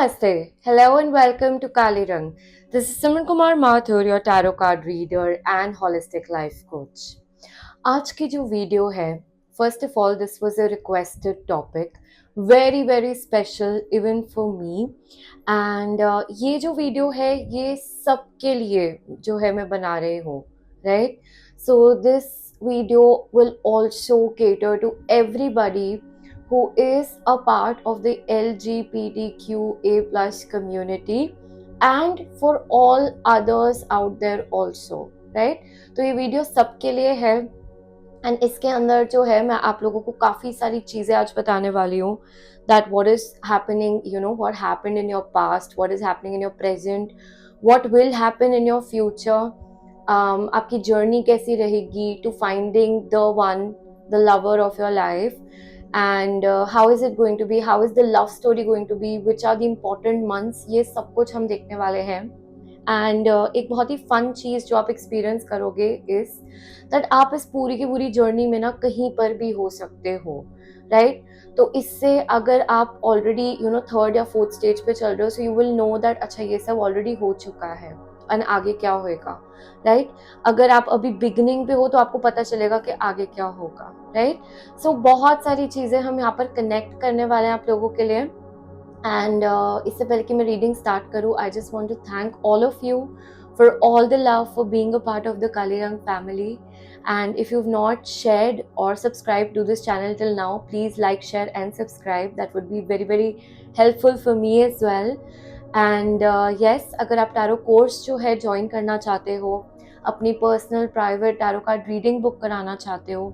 Namaste. Hello and welcome to Kali Rang. This is Simran Kumar Mathur, your tarot card reader and holistic life coach. आज की जो video है, first of all, this was a requested topic, very special even for me. And ये जो video है, ये सबके लिए जो है मैं बना रही हूँ, right? So this video will also cater to everybody who is a part of the LGBTQA plus community and for all others out there also, right? तो ये वीडियो सबके लिए है एंड इसके अंदर जो है मैं आप लोगों को काफ़ी सारी चीज़ें आज बताने वाली हूँ that what is happening, you know, what happened in your past, what is happening in your present, what will happen in your future, आपकी जर्नी कैसी रहेगी to finding the one, the lover of your life, and how is it going to be, how is the love story going to be, which are the important months, ये सब कुछ हम देखने वाले हैं. एंड एक बहुत ही फन चीज़ जो आप एक्सपीरियंस करोगे इज़ दैट आप इस पूरी की पूरी जर्नी में ना कहीं पर भी हो सकते हो, राइट? तो इससे अगर आप ऑलरेडी यू नो थर्ड या फोर्थ स्टेज पे चल रहे हो, सो यू विल नो दैट अच्छा ये सब ऑलरेडी हो चुका है और आगे क्या होएगा, राइट? अगर आप अभी बिगनिंग पे हो तो आपको पता चलेगा कि आगे क्या होगा, राइट? सो बहुत सारी चीज़ें हम यहाँ पर कनेक्ट करने वाले हैं आप लोगों के लिए. एंड इससे पहले कि मैं रीडिंग स्टार्ट करूँ, I just want to thank all of you for all the love, for being a part of the Kali Rang family. And if you've not shared or subscribed to this channel till now, please like, share and subscribe. That would be very helpful for me as well. And yes, अगर आप tarot course जो है join करना चाहते हो, अपनी personal private tarot card reading book कराना चाहते हो,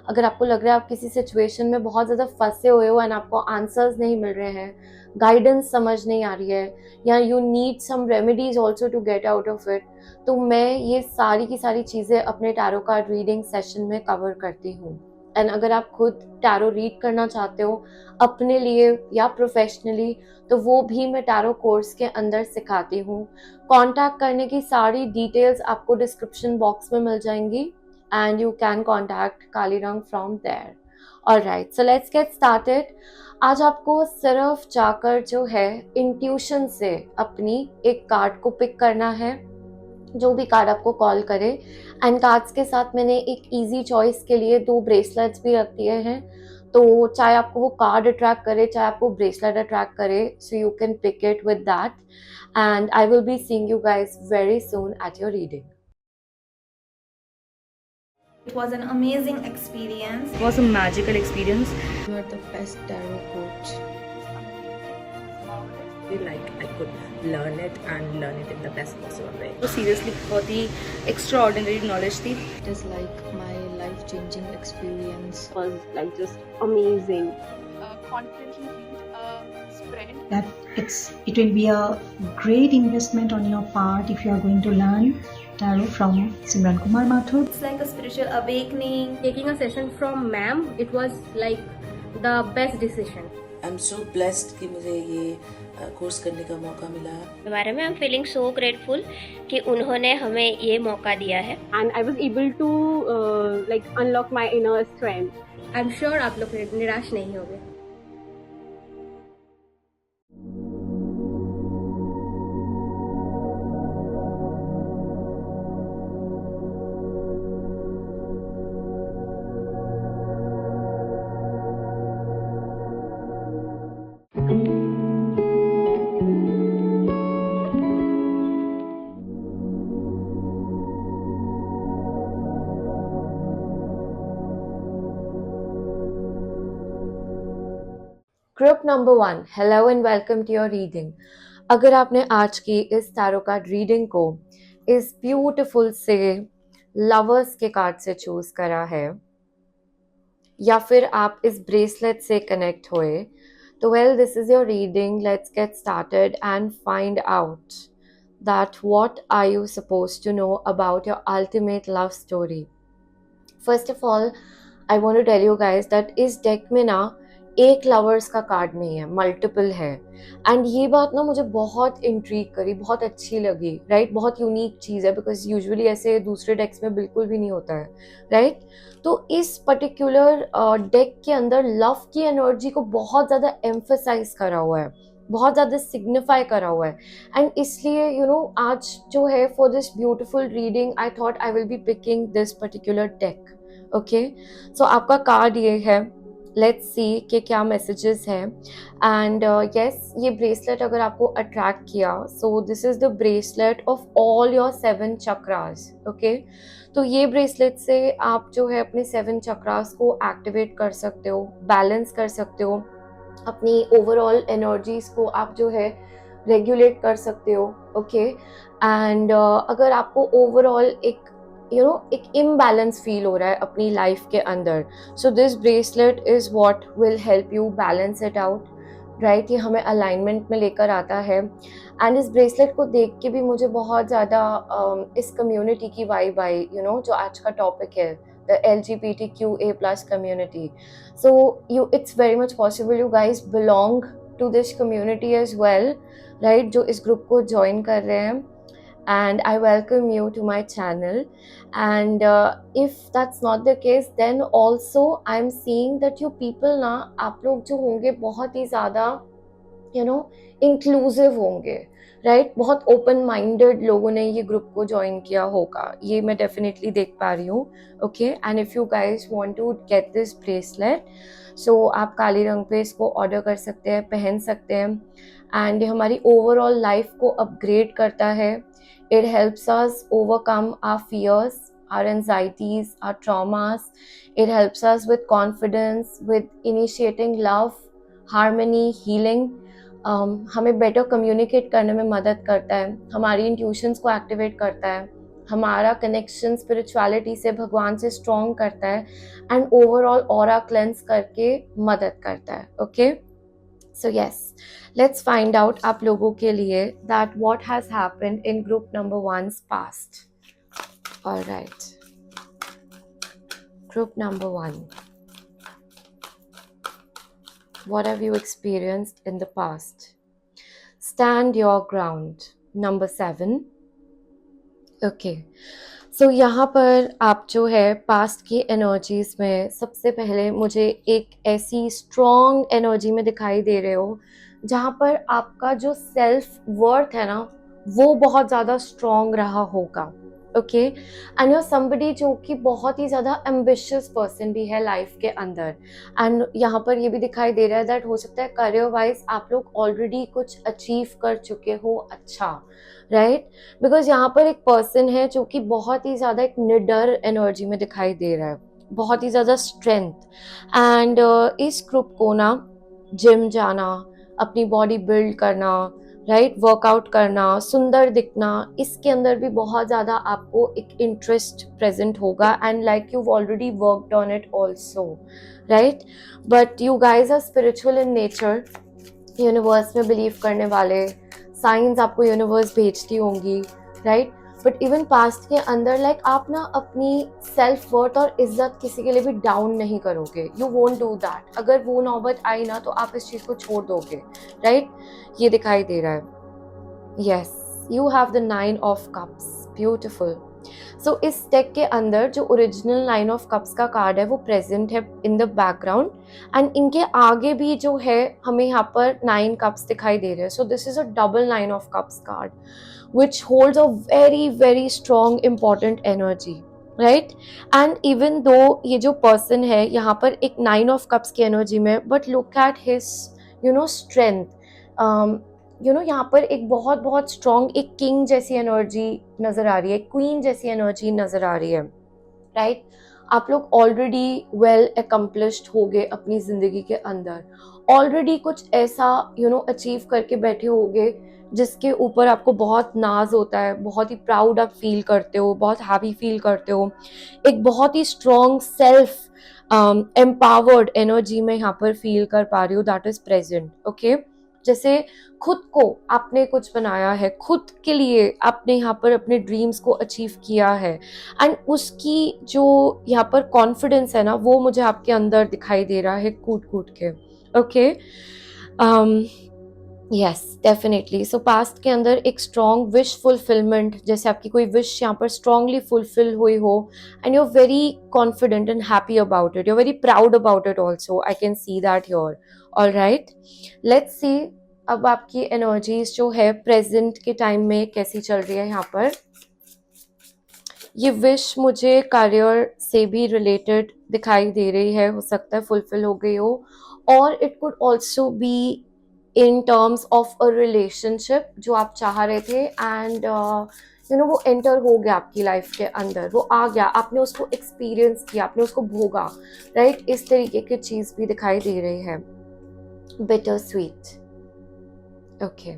अगर आपको लग रहा है आप किसी सिचुएशन में बहुत ज़्यादा फंसे हुए हो एंड आपको आंसर्स नहीं मिल रहे हैं, गाइडेंस समझ नहीं आ रही है, या you need some remedies also to get out of it, तो मैं ये सारी की सारी चीज़ें अपने टैरो कार्ड रीडिंग सेशन में कवर करती हूँ. एंड अगर आप खुद टैरो रीड करना चाहते हो अपने लिए या प्रोफेशनली, तो वो भी मैं टैरो कोर्स के अंदर सिखाती हूँ. कांटेक्ट करने की सारी डिटेल्स आपको डिस्क्रिप्शन बॉक्स में मिल जाएंगी and you can contact Kali Rang from there. Alright, so let's get started. आज आपको सिर्फ जाकर जो है इंट्यूशन से अपनी एक कार्ड को पिक करना है, जो भी कार्ड आपको कॉल करे. एंड कार्ड्स के साथ मैंने एक इजी चॉइस के लिए 2 ब्रेसलेट्स भी रख दिए हैं, तो चाहे आपको वो कार्ड अट्रैक्ट करे चाहे आपको ब्रेसलेट अट्रैक्ट करे, so you can pick it with that. And I will be seeing you guys very soon at your reading. It was an amazing experience. It was a magical experience. You are the best tarot coach. Like I could learn it and learn it in the best possible way. So seriously, बहुत ही extraordinary knowledge थी. It is like my life-changing experience. Was like just amazing. Confidently read a spread. That it will be a great investment on your part if you are going to learn tarot from Simran Kumar Mathur. It's like a spiritual awakening. Taking a session from ma'am, it was like the best decision. I'm so blessed कि मुझे ये course करने का मौका मिला. हमारे में I'm feeling so grateful कि उन्होंने हमें ये मौका दिया है. And I was able to like unlock my inner strength. I'm sure आप लोग निराश नहीं होंगे. Group number 1, hello and welcome to your reading. अगर आपने आज की इस टैरो कार्ड रीडिंग को इस ब्यूटीफुल से लवर्स के कार्ड से चूज करा है, या फिर आप इस ब्रेसलेट से कनेक्ट हुए, तो well this is your reading. Let's get started and find out that what are you supposed to know about your ultimate love story. First of all I want to tell you guys that इस deck में ना एक lovers का card नहीं है, multiple है. And ये बात ना मुझे बहुत इंट्रीग करी, बहुत अच्छी लगी, राइट? बहुत यूनिक चीज़ है बिकॉज यूजुअली ऐसे दूसरे डेक्स में बिल्कुल भी नहीं होता है, राइट? तो इस पर्टिकुलर डेक के अंदर लव की एनर्जी को बहुत ज़्यादा एम्फसाइज करा हुआ है. बहुत ज़्यादा सिग्निफाई करा हुआ है. एंड इसलिए आज जो है for this beautiful reading I thought I will be picking this particular deck. Okay, so आपका कार्ड ये है. लेट्स सी कि क्या मैसेजेस हैं. एंड यस, ये ब्रेसलेट अगर आपको अट्रैक्ट किया, so this is the bracelet of all your 7 chakras. Okay, तो ये ब्रेसलेट से आप जो है अपने 7 चक्रास को एक्टिवेट कर सकते हो, बैलेंस कर सकते हो, अपनी ओवरऑल एनर्जीज को आप जो है रेगुलेट कर सकते हो. ओके, एंड अगर आपको ओवरऑल एक एक इम्बैलेंस फील हो रहा है अपनी लाइफ के अंदर, so this bracelet is what will help you balance it out. Right, ये हमें अलाइनमेंट में लेकर आता है. एंड इस ब्रेसलेट को देख के भी मुझे बहुत ज़्यादा इस कम्युनिटी की वाइब आई, जो आज का टॉपिक है, the LGBTQA+ community. So it's very much possible you guys belong to this community as well, right? जो इस ग्रुप को ज्वाइन कर रहे हैं. And I welcome you to my channel. And if that's not the case, then also I'm seeing that you people ना, आप लोग जो होंगे बहुत ही ज़्यादा इंक्लूसिव होंगे. राइट, बहुत ओपन माइंडेड लोगों ने ये ग्रुप को ज्वाइन किया होगा, ये मैं डेफिनेटली देख पा रही हूँ. Okay, and if you guys want to get this bracelet, so आप काले रंग पे इसको ऑर्डर कर सकते हैं, पहन सकते हैं. एंड ये हमारी ओवरऑल लाइफ को अपग्रेड करता है. It helps us overcome our fears, our anxieties, our traumas. It helps us with confidence, with initiating love, harmony, healing. हमें बेटर कम्युनिकेट करने में मदद करता है, हमारी इंट्यूशंस को एक्टिवेट करता है, हमारा कनेक्शन स्पिरिचुअलिटी से, भगवान से स्ट्रॉन्ग करता है. एंड ओवरऑल ऑरा क्लेंस करके मदद करता है. Okay, so yes, let's find out आप लोगों के लिए that what has happened in group number 1's past. Alright, group number 1, what have you experienced in the past? Stand your ground. Number 7. Okay. So यहाँ पर आप जो है past की एनर्जीज में सबसे पहले मुझे एक ऐसी स्ट्रॉन्ग एनर्जी में दिखाई दे रहे हो जहाँ पर आपका जो सेल्फ वर्थ है ना, वो बहुत ज़्यादा स्ट्रॉन्ग रहा होगा. Okay, and you are somebody जो कि बहुत ही ज़्यादा एम्बिशियस पर्सन भी है लाइफ के अंदर. एंड यहाँ पर ये भी दिखाई दे रहा है दैट हो सकता है करियर वाइज आप लोग ऑलरेडी कुछ अचीव कर चुके हो. अच्छा, राइट, बिकॉज यहाँ पर एक पर्सन है जो कि बहुत ही ज़्यादा एक निडर एनर्जी में दिखाई दे रहा है, बहुत ही ज़्यादा स्ट्रेंथ. एंड इस ग्रुप को ना जिम जाना, अपनी बॉडी बिल्ड करना, राइट, वर्कआउट करना, सुंदर दिखना, इसके अंदर भी बहुत ज़्यादा आपको एक इंटरेस्ट प्रेजेंट होगा. And like you already worked on it also, right. But you guys are spiritual in nature, universe में बिलीव करने वाले, साइंस आपको यूनिवर्स भेजती होंगी, राइट. बट इवन पास्ट के अंदर लाइक आप ना अपनी सेल्फ वर्थ और इज्जत किसी के लिए भी डाउन नहीं करोगे. You won't do that. अगर वो नौबत आई ना तो आप इस चीज़ को छोड़ दोगे, राइट. ये दिखाई दे रहा है. Yes, you have the 9 of Cups. Beautiful. So इस डेक के अंदर जो ओरिजिनल 9 of Cups का कार्ड है वो प्रेजेंट है इन द बैकग्राउंड. एंड इनके आगे भी जो है हमें यहाँ पर 9 Cups दिखाई दे रहे हैं. So this is a double 9 of Cups card which holds a very very strong important energy, right. and even though ये जो person है यहाँ पर एक 9 of Cups की energy में, but look at his strength. यहाँ पर एक बहुत बहुत strong एक king जैसी energy नज़र आ रही है, queen जैसी energy नज़र आ रही है, right. आप लोग ऑलरेडी वेल अकम्पलिश्ड हो गए अपनी ज़िंदगी के अंदर, ऑलरेडी कुछ ऐसा अचीव करके बैठे होगे जिसके ऊपर आपको बहुत नाज होता है, बहुत ही प्राउड आप फील करते हो, बहुत हैप्पी फील करते हो. एक बहुत ही स्ट्रॉन्ग सेल्फ एम्पावर्ड एनर्जी में यहाँ पर फील कर पा रही हो, दैट इज प्रेजेंट. ओके, जैसे खुद को आपने कुछ बनाया है, खुद के लिए आपने यहाँ पर अपने ड्रीम्स को अचीव किया है. एंड उसकी जो यहाँ पर कॉन्फिडेंस है ना, वो मुझे आपके अंदर दिखाई दे रहा है कूट कूट के. Okay, yes, definitely. सो पास्ट के अंदर एक स्ट्रॉन्ग विश फुलफिलमेंट, जैसे आपकी कोई विश यहाँ पर स्ट्रॉन्गली फुलफिल हुई हो, and you are very confident and happy about it, you are very proud about it also. I can see that here. All right, let's see अब आपकी energies जो है प्रेजेंट के टाइम में कैसी चल रही है यहाँ पर। ये विश मुझे करियर से भी रिलेटेड दिखाई दे रही है, हो सकता है फुलफिल हो गई हो, और it could also be in terms of a relationship जो आप चाह रहे थे एंड वो एंटर हो गया आपकी लाइफ के अंदर, वो आ गया, आपने उसको एक्सपीरियंस किया, आपने उसको भोगा, राइट। इस तरीके की चीज़ भी दिखाई दे रही है, बिटर स्वीट। ओके,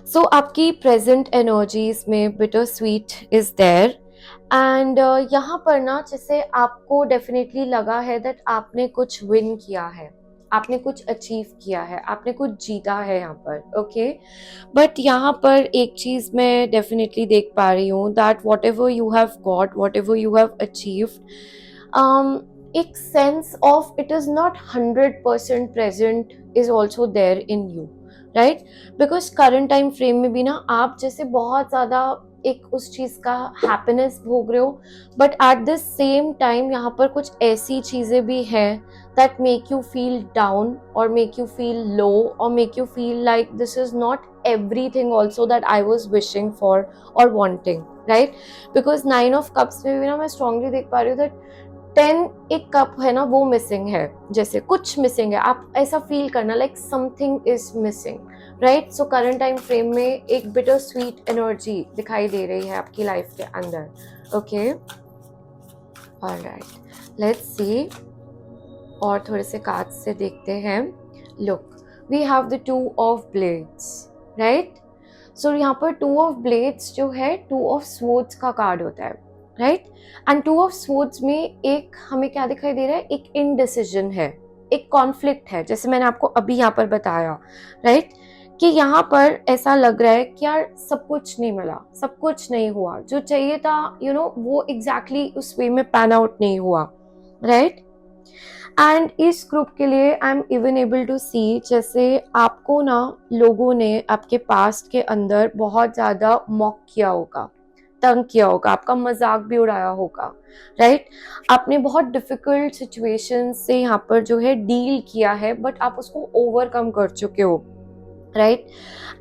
सो आपकी प्रेजेंट एनर्जीज में bitter sweet is there and यहाँ पर ना जैसे आपको डेफिनेटली लगा है दैट आपने कुछ विन किया है, आपने कुछ अचीव किया है, आपने कुछ जीता है यहाँ पर, ओके। बट यहाँ पर एक चीज़ मैं डेफिनेटली देख पा रही हूँ that whatever you have got, whatever you have achieved, एक sense of it is not 100% present is also there in you, right. Because current time frame में भी ना आप जैसे बहुत ज़्यादा एक उस चीज़ का हैप्पीनेस भोग रहे हो, but at the same time यहाँ पर कुछ ऐसी चीज़ें भी हैं that make you feel down or make you feel low or make you feel like this is not everything also that I was wishing for or wanting, right? Because 9 of cups में भी ना मैं strongly देख पा रही हूँ that 10 एक cup है ना वो मिसिंग है, जैसे कुछ मिसिंग है, आप ऐसा फील करना like something is missing, right? So current time frame में एक bitter sweet energy दिखाई दे रही है आपकी लाइफ के अंदर, okay? Alright, let's see. और थोड़े से कार्ड से देखते हैं। Look, we have the 2 of blades, right. So यहाँ पर 2 ऑफ ब्लेड्स जो है 2 ऑफ स्वॉर्ड्स का कार्ड होता है, राइट। एंड 2 ऑफ स्वॉर्ड्स में एक हमें क्या दिखाई दे रहा है, एक इनडिसीजन है, एक कॉन्फ्लिक्ट है, जैसे मैंने आपको अभी यहाँ पर बताया, राइट, कि यहाँ पर ऐसा लग रहा है कि यार सब कुछ नहीं मिला, सब कुछ नहीं हुआ, जो चाहिए था वो एग्जैक्टली उस वे में पैन आउट नहीं हुआ, राइट। एंड इस ग्रुप के लिए I am even able to see जैसे आपको ना लोगों ने आपके पास्ट के अंदर बहुत ज़्यादा मॉक किया होगा, तंग किया होगा, आपका मजाक भी उड़ाया होगा, राइट। आपने बहुत डिफ़िकल्ट सिचुएशन से यहाँ पर जो है डील किया है, बट आप उसको ओवरकम कर चुके हो, राइट।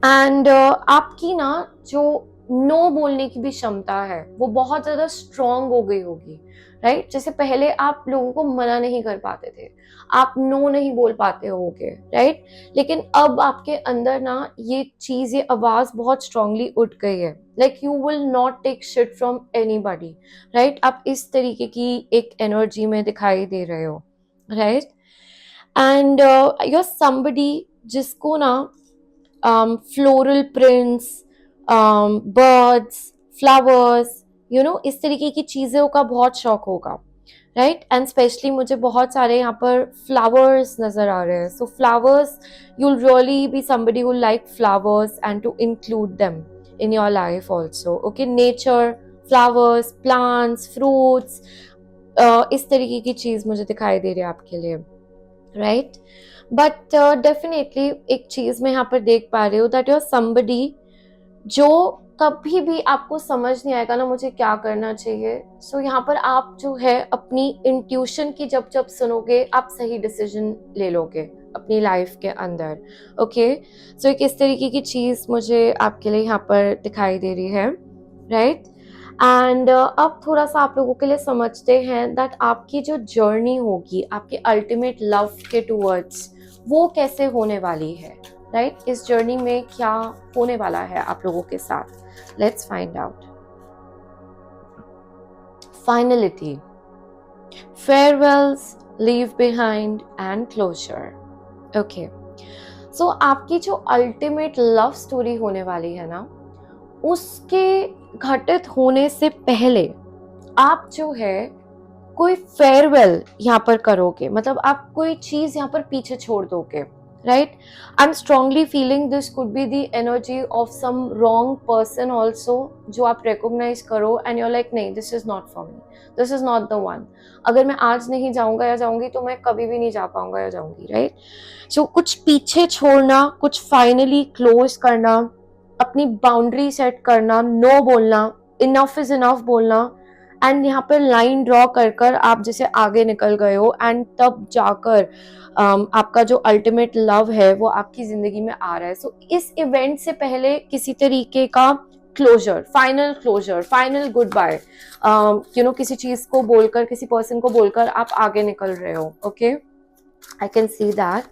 एंड आपकी ना जो नो बोलने की भी क्षमता है वो बहुत ज़्यादा स्ट्रॉन्ग हो गई होगी, राइट। जैसे पहले आप लोगों को मना नहीं कर पाते थे, आप नो नहीं बोल पाते होगे, राइट। लेकिन अब आपके अंदर ना ये चीज़, ये आवाज़ बहुत स्ट्रांगली उठ गई है, like you will not take shit from anybody, right. आप इस तरीके की एक एनर्जी में दिखाई दे रहे हो, right. And you are somebody जिसको ना फ्लोरल प्रिंट्स, बर्ड्स, फ्लावर्स, इस तरीके की चीज़ों का बहुत शौक होगा, राइट। एंड स्पेशली मुझे बहुत सारे यहाँ पर फ्लावर्स नज़र आ रहे हैं। So flowers, you will really be somebody who like flowers and to include them in your life also, okay. Nature, flowers, plants, fruits, इस तरीके की चीज़ मुझे दिखाई दे रही है आपके लिए, राइट। बट डेफिनेटली एक चीज़ मैं यहाँ पर देख पा रही हूँ दैट यू आर समबडी जो कभी भी आपको समझ नहीं आएगा ना मुझे क्या करना चाहिए। सो यहाँ पर आप जो है अपनी इंट्यूशन की जब जब सुनोगे आप सही डिसीजन ले लोगे अपनी लाइफ के अंदर, ओके। सो एक इस तरीके की चीज़ मुझे आपके लिए यहाँ पर दिखाई दे रही है, राइट। एंड अब थोड़ा सा आप लोगों के लिए समझते हैं दैट आपकी जो जर्नी होगी आपके अल्टीमेट लव के टूवर्ड्स, वो कैसे होने वाली है, राइट। इस जर्नी में क्या होने वाला है आप लोगों के साथ, let's find out. Finality, farewells, leave behind and closure, okay. So आपकी जो अल्टीमेट लव स्टोरी होने वाली है ना, उसके घटित होने से पहले आप जो है कोई फेयरवेल यहाँ पर करोगे, मतलब आप कोई चीज़ यहाँ पर पीछे छोड़ दोगे, right? I'm strongly feeling this could be the energy of some wrong person also जो आप recognize करो and you're like नहीं, this is not for me, this is not the one. अगर मैं आज नहीं जाऊँगा या जाऊँगी तो मैं कभी भी नहीं जा पाऊँगा या जाऊँगी, right? So कुछ पीछे छोड़ना, कुछ finally close करना, अपनी boundary set करना, no बोलना, enough is enough बोलना, एंड यहाँ पर लाइन ड्रॉ कर कर आप जैसे आगे निकल गए हो, एंड तब जाकर आपका जो अल्टीमेट लव है वो आपकी जिंदगी में आ रहा है. सो इस इवेंट से पहले किसी तरीके का क्लोजर, फाइनल गुड बाय, किसी चीज को बोलकर, किसी पर्सन को बोलकर आप आगे निकल रहे हो. Okay, I can see that.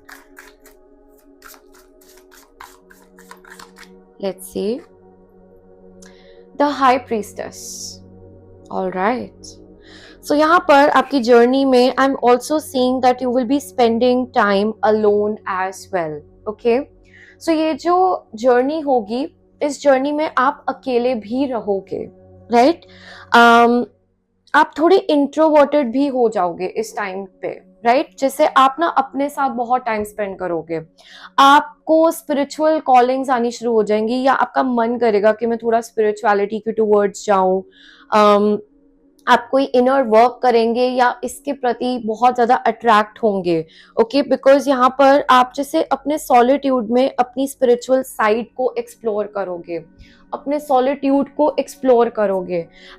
Let's see the high priestess. Alright, so यहाँ पर आपकी जर्नी में I am also seeing that you will be spending time alone as well. Okay, so ये जो जर्नी होगी, इस जर्नी में आप अकेले भी रहोगे, राइट? आप थोड़ी इंट्रोवर्टेड भी हो जाओगे इस टाइम पे, राइट? जैसे आप ना अपने साथ बहुत टाइम स्पेंड करोगे, आपको स्पिरिचुअल कॉलिंग्स आनी शुरू हो जाएंगी, या आपका मन करेगा कि मैं थोड़ा स्पिरिचुअलिटी के टूवर्ड्स जाऊं. आप कोई इनर वर्क करेंगे या इसके प्रति बहुत ज्यादा अट्रैक्ट होंगे. ओके, बिकॉज यहाँ पर आप जैसे अपने सॉलिट्यूड में अपनी स्पिरिचुअल साइड को एक्सप्लोर करोगे, अपने सॉलिट्यूड को एक्सप्लोर करोगे,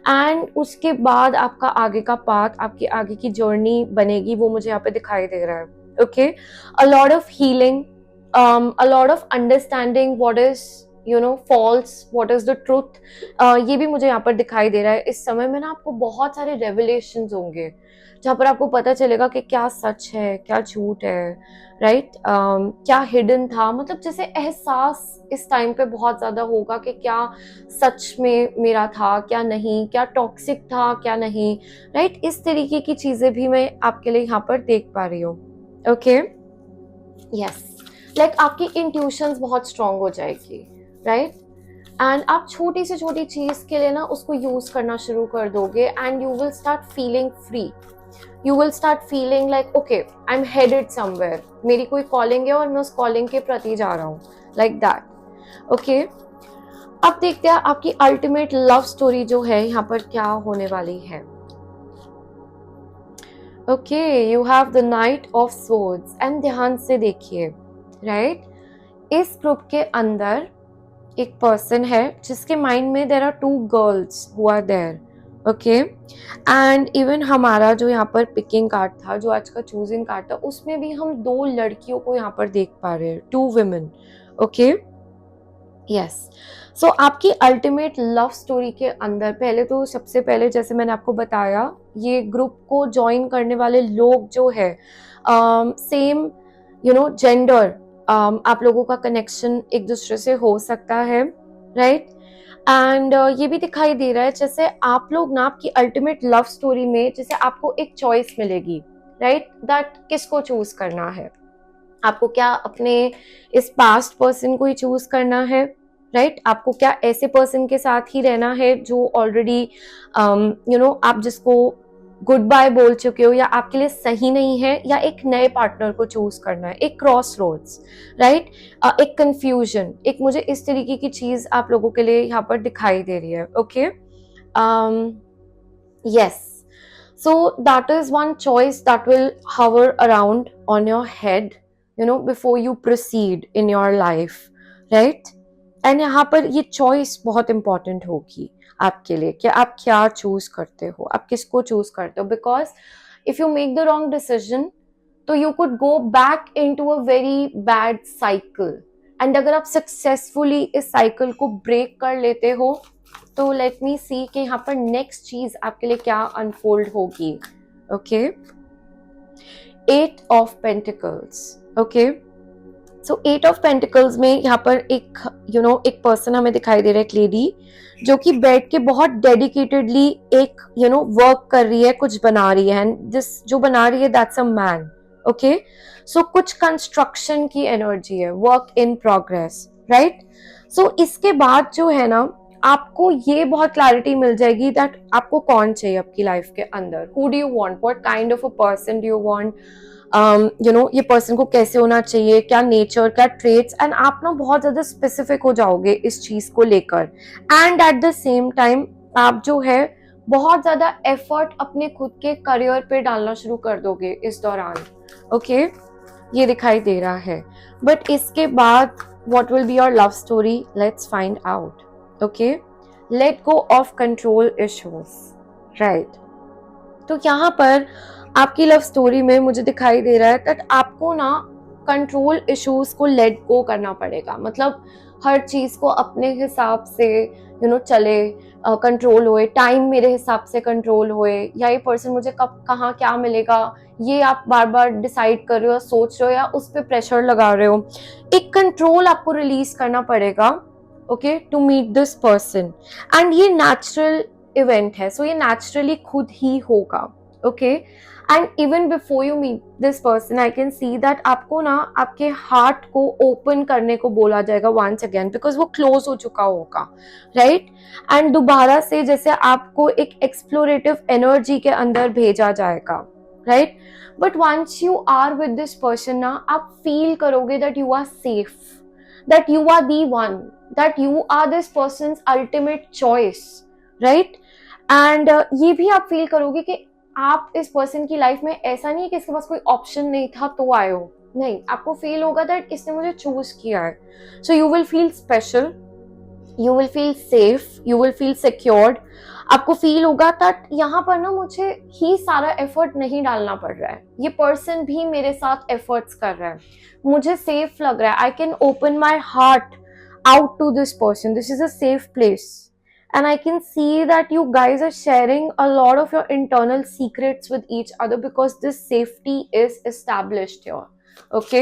एंड उसके बाद आपका आगे का पाथ, आपकी आगे की जर्नी बनेगी, वो मुझे यहाँ पे दिखाई दे रहा है. Okay, a lot of healing, a lot of understanding what is false, what is the truth, ये भी मुझे यहाँ पर दिखाई दे रहा है. इस समय में ना आपको बहुत सारे रेवलेशंस होंगे जहाँ पर आपको पता चलेगा कि क्या सच है, क्या झूठ है, राइट? क्या हिडन था, मतलब जैसे एहसास इस टाइम पे बहुत ज्यादा होगा कि क्या सच में मेरा था, क्या नहीं, क्या टॉक्सिक था, क्या नहीं, राइट? इस तरीके की चीजें भी मैं आपके लिए यहाँ पर देख पा रही हूँ. ओके, यस, लाइक आपकी इंट्यूशंस बहुत स्ट्रांग हो जाएगी, राइट? एंड आप छोटी से छोटी चीज के लिए ना उसको यूज करना शुरू कर दोगे, and you will start feeling free. You will start feeling like okay, I M headed somewhere, मेरी कोई कॉलिंग है और मैं उस कॉलिंग के प्रति जा रहा हूँ, लाइक दैट. ओके, अब देखते हैं आपकी अल्टीमेट लव स्टोरी जो है यहाँ पर क्या होने वाली है. Okay, you have the night of swords, and ध्यान से देखिए, राइट? इस ग्रुप के अंदर एक पर्सन है जिसके माइंड में there are 2 girls who are there. Okay, and even हमारा जो यहाँ पर पिकिंग कार्ड था, जो आज का चूजिंग कार्ड था, उसमें भी हम 2 लड़कियों को यहाँ पर देख पा रहे हैं, 2 women. Okay, yes. सो आपकी अल्टीमेट लव स्टोरी के अंदर पहले तो सबसे पहले जैसे मैंने आपको बताया, ये ग्रुप को ज्वाइन करने वाले लोग जो है सेम जेंडर, आप लोगों का कनेक्शन एक दूसरे से हो सकता है, राइट? एंड ये भी दिखाई दे रहा है जैसे आप लोग ना आपकी अल्टीमेट लव स्टोरी में जैसे आपको एक चॉइस मिलेगी, राइट? दैट किसको चूज करना है. आपको क्या अपने इस पास्ट पर्सन को ही चूज करना है, राइट? आपको क्या ऐसे पर्सन के साथ ही रहना है जो ऑलरेडी आप जिसको गुड बाय बोल चुके हो या आपके लिए सही नहीं है, या एक नए पार्टनर को चूज करना है, एक क्रॉस रोड्स, राइट? एक कंफ्यूजन, एक मुझे इस तरीके की चीज आप लोगों के लिए यहाँ पर दिखाई दे रही है. Okay, yes. So that is one choice that will hover around on your head, before you proceed in your life, right? And यहाँ पर ये चॉइस बहुत इंपॉर्टेंट होगी आपके लिए कि आप क्या चूज करते हो, आप किसको चूज करते हो. Because if you make the wrong decision तो you could go back into a very bad cycle, and अगर आप सक्सेसफुली इस साइकिल को ब्रेक कर लेते हो तो लेट मी सी कि यहाँ पर नेक्स्ट चीज आपके लिए क्या अनफोल्ड होगी. Okay, 8 of pentacles. Okay, so 8 of pentacles में यहाँ पर एक एक पर्सन हमें दिखाई दे रहा है, एक लेडी जो कि बैठ के बहुत डेडिकेटेडली एक वर्क कर रही है, कुछ बना रही है, एंड दिस जो बना रही है दैट्स अ मैन. ओके, सो कुछ कंस्ट्रक्शन की एनर्जी है, वर्क इन प्रोग्रेस, राइट? सो इसके बाद जो है ना आपको ये बहुत क्लैरिटी मिल जाएगी दैट आपको कौन चाहिए आपकी लाइफ के अंदर. Who do you want, what kind of a person do you want, ये पर्सन को कैसे होना चाहिए, क्या नेचर, क्या ट्रेट्स, एंड आप ना बहुत ज्यादा स्पेसिफिक हो जाओगे इस चीज को लेकर. And at the same time आप जो है बहुत ज्यादा एफर्ट अपने खुद के करियर पे डालना शुरू कर दोगे इस दौरान. ओके, ये दिखाई दे रहा है. बट इसके बाद what will be your love story, let's find out. Okay, let go of control issues, right तो यहाँ पर आपकी लव स्टोरी में मुझे दिखाई दे रहा है दैट आपको ना कंट्रोल इश्यूज को लेट गो करना पड़ेगा. मतलब हर चीज को अपने हिसाब से चले, कंट्रोल होए, टाइम मेरे हिसाब से कंट्रोल होए, या ये पर्सन मुझे कब कहाँ क्या मिलेगा ये आप बार बार डिसाइड कर रहे हो, सोच रहे हो, या उस पर प्रेशर लगा रहे हो. एक कंट्रोल आपको रिलीज करना पड़ेगा, okay, to meet this person. And ये नेचुरल इवेंट है, सो ये नेचुरली खुद ही होगा, okay. And even before you meet this person I can see that आपको ना आपके हार्ट को ओपन करने को बोला जाएगा वंस अगेन, बिकॉज वो क्लोज हो चुका होगा, राइट. एंड दोबारा से जैसे आपको एक एक्सप्लोरेटिव एनर्जी के अंदर भेजा जाएगा, right. But once you are with this person ना आप फील करोगे that you are safe, that you are the one, that you are this person's ultimate choice, right. And ये भी आप फील करोगे कि आप इस पर्सन की लाइफ में ऐसा नहीं है कि इसके पास कोई ऑप्शन नहीं था तो आए हो, नहीं, आपको फील होगा दैट इसने मुझे चूज किया है. सो you will feel special, you will feel safe, you will feel secured. आपको फील होगा दैट यहाँ पर ना मुझे ही सारा एफर्ट नहीं डालना पड़ रहा है, ये पर्सन भी मेरे साथ एफर्ट्स कर रहा है, मुझे सेफ लग रहा है, I can open my heart out to this person, this is a safe place. And I can see that you guys are sharing a lot of your internal secrets with each other because this safety is established here, okay.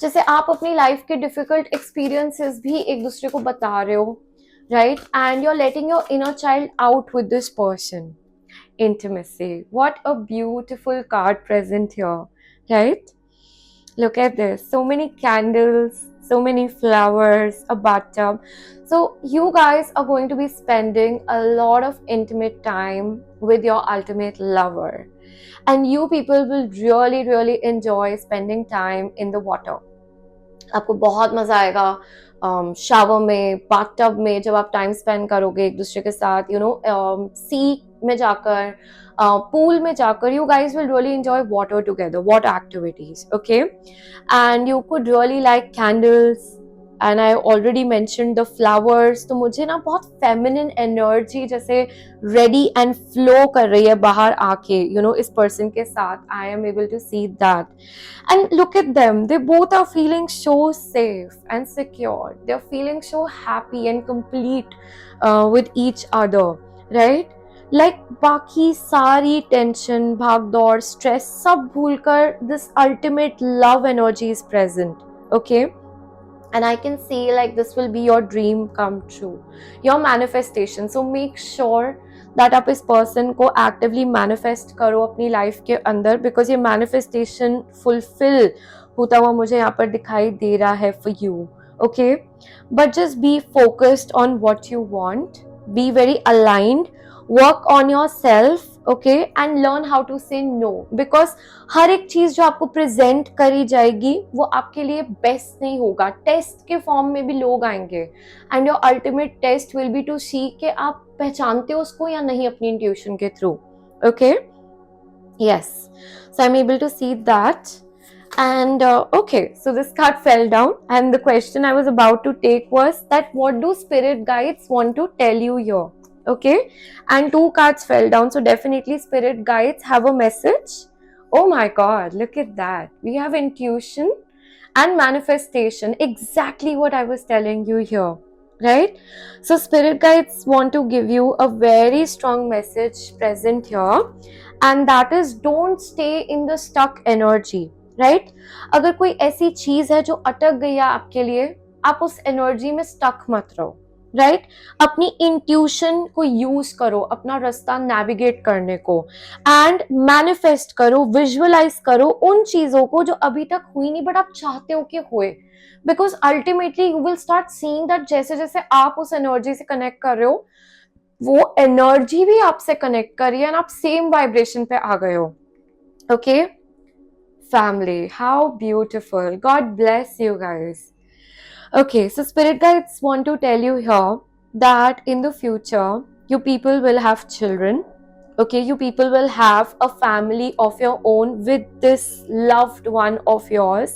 जैसे आप अपनी life के difficult experiences भी एक दूसरे को बता रहे हो, right. And you are letting your inner child out with this person. Intimacy, what a beautiful card present here, right. Look at this, so many candles, so many flowers, a bathtub. So you guys are going to be spending a lot of intimate time with your ultimate lover, and you people will really enjoy spending time in the water. आपको बहुत मजा आएगा shower में, bathtub में जब आप time spend करोगे एक दूसरे के साथ, सी में जाकर, pool में जाकर, you guys will really enjoy water together, water activities, okay. And you could really like candles, and I already mentioned the flowers. तो मुझे ना बहुत feminine energy जैसे ready and flow कर रही है बाहर आके, इस person के साथ. I am able to see that. And look at them, they both are feeling so safe and secure. They are feeling so happy and complete with each other, right. Like बाकी सारी tension, भाग दौड़, stress सब भूलकर this ultimate love energy is present, okay. And I can see like this will be your dream come true, your manifestation. So make sure that आप इस person को actively manifest करो अपनी life के अंदर, because ये manifestation fulfill होता हुआ मुझे यहाँ पर दिखाई दे रहा है for you, okay. But just be focused on what you want, be very aligned, work on yourself, okay, and learn how to say no, because हर एक चीज जो आपको प्रेजेंट करी जाएगी वो आपके लिए बेस्ट नहीं होगा. टेस्ट के फॉर्म में भी लोग आएंगे, and your ultimate test will be to see कि आप पहचानते हो उसको या नहीं अपनी इंट्यूशन के through, okay. Yes, so I am able to see that. And okay, so this card fell down, and the question I was about to take was that what do spirit guides want to tell you here, okay. And 2 cards fell down, so definitely spirit guides have a message. Oh my god, look at that, we have intuition and manifestation, exactly what I was telling you here, right. So spirit guides want to give you a very strong message present here, and that is don't stay in the stuck energy, right. अगर कोई ऐसी चीज है जो अटक गई है आपके लिए, आप उस एनर्जी में स्टक मत रहो, राइट. अपनी इंट्यूशन को यूज करो अपना रास्ता नेविगेट करने को, एंड मैनिफेस्ट करो, विजुअलाइज करो उन चीजों को जो अभी तक हुई नहीं बट आप चाहते हो कि हुए, because ultimately you will start seeing that जैसे जैसे आप उस एनर्जी से कनेक्ट कर रहे हो वो एनर्जी भी आपसे कनेक्ट कर रही है, एंड आप सेम वाइब्रेशन पे आ गए हो, okay. Family, how beautiful, God bless you guys. Okay, so spirit guides want to tell you here that in the future you people will have children, Okay, you people will have a family of your own with this loved one of yours.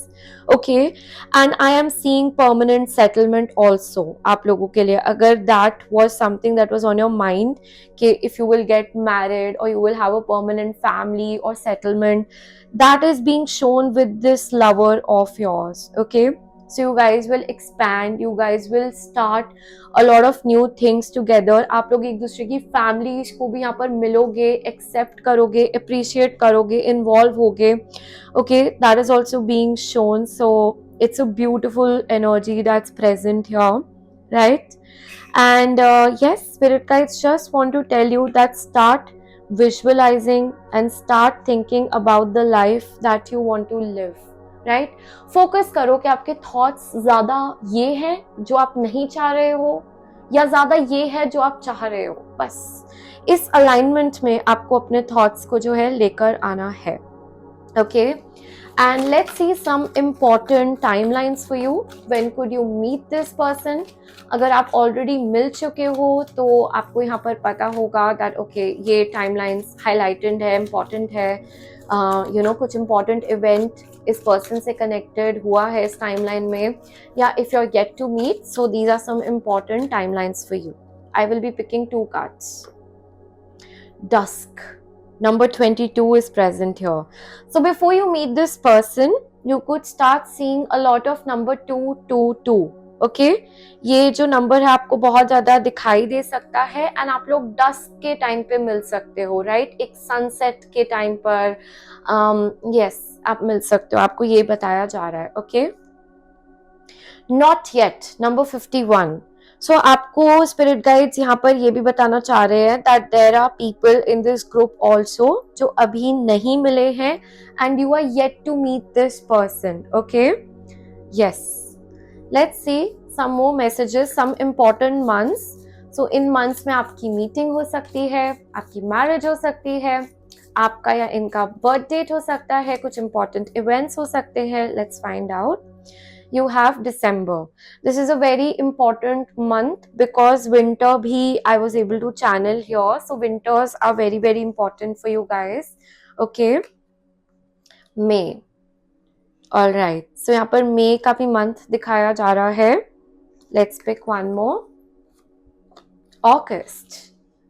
Okay, and I am seeing permanent settlement also आप लोगों के लिए, अगर that was something that was on your mind कि if you will get married or you will have a permanent family or settlement, that is being shown with this lover of yours. Okay, so you guys will expand, you guys will start a lot of new things together. आप लोग एक दूसरे की families को भी यहाँ पर मिलोगे, एक्सेप्ट करोगे, अप्रिशिएट करोगे, इन्वॉल्व होगे. Okay, that is also being shown. So it's a beautiful energy that's present here, right? And yes, spirit guides just want to tell you that start visualizing and start thinking about the life that you want to live, right? Focus करो कि आपके thoughts ज्यादा ये है जो आप नहीं चाह रहे हो या ज्यादा ये है जो आप चाह रहे हो. बस इस अलाइनमेंट में आपको अपने थॉट्स को जो है लेकर आना है. Okay, and let's see some important timelines for you. When could you meet this person? अगर आप ऑलरेडी मिल चुके हो तो आपको यहाँ पर पता होगा दैट ओके ये टाइमलाइंस हाईलाइटेड है, इम्पॉर्टेंट है. कुछ इम्पॉर्टेंट इवेंट इस पर्सन से कनेक्टेड हुआ है इस टाइमलाइन में, या if you are get to meet, so these are some important timelines for you. I will be picking 2 cards. Dusk, number 22 is present here. So before you meet this person, you could start seeing a lot of number 222. Okay, ये जो number है आपको बहुत ज्यादा दिखाई दे सकता है and आप लोग डस्क के टाइम पे मिल सकते हो, राइट? एक सनसेट के टाइम पर यस आप मिल सकते हो, आपको ये बताया जा रहा है. Okay, not yet, number 51. सो आपको स्पिरिट गाइड्स यहाँ पर ये भी बताना चाह रहे हैं that there are people in this group also जो अभी नहीं मिले हैं and you are yet to meet this person. Okay, yes, let's see some more messages, some important months. So in months में आपकी मीटिंग हो सकती है, आपकी मैरिज हो सकती है, आपका या इनका बर्थ डेट हो सकता है, कुछ important events हो सकते हैं. Let's find out. You have December. This is a very important month because winter भी I was able to channel here. So winters are very very important for you guys. Okay. May. All right, so यहाँ पर मे का भी month दिखाया जा रहा है. Let's pick one more. August.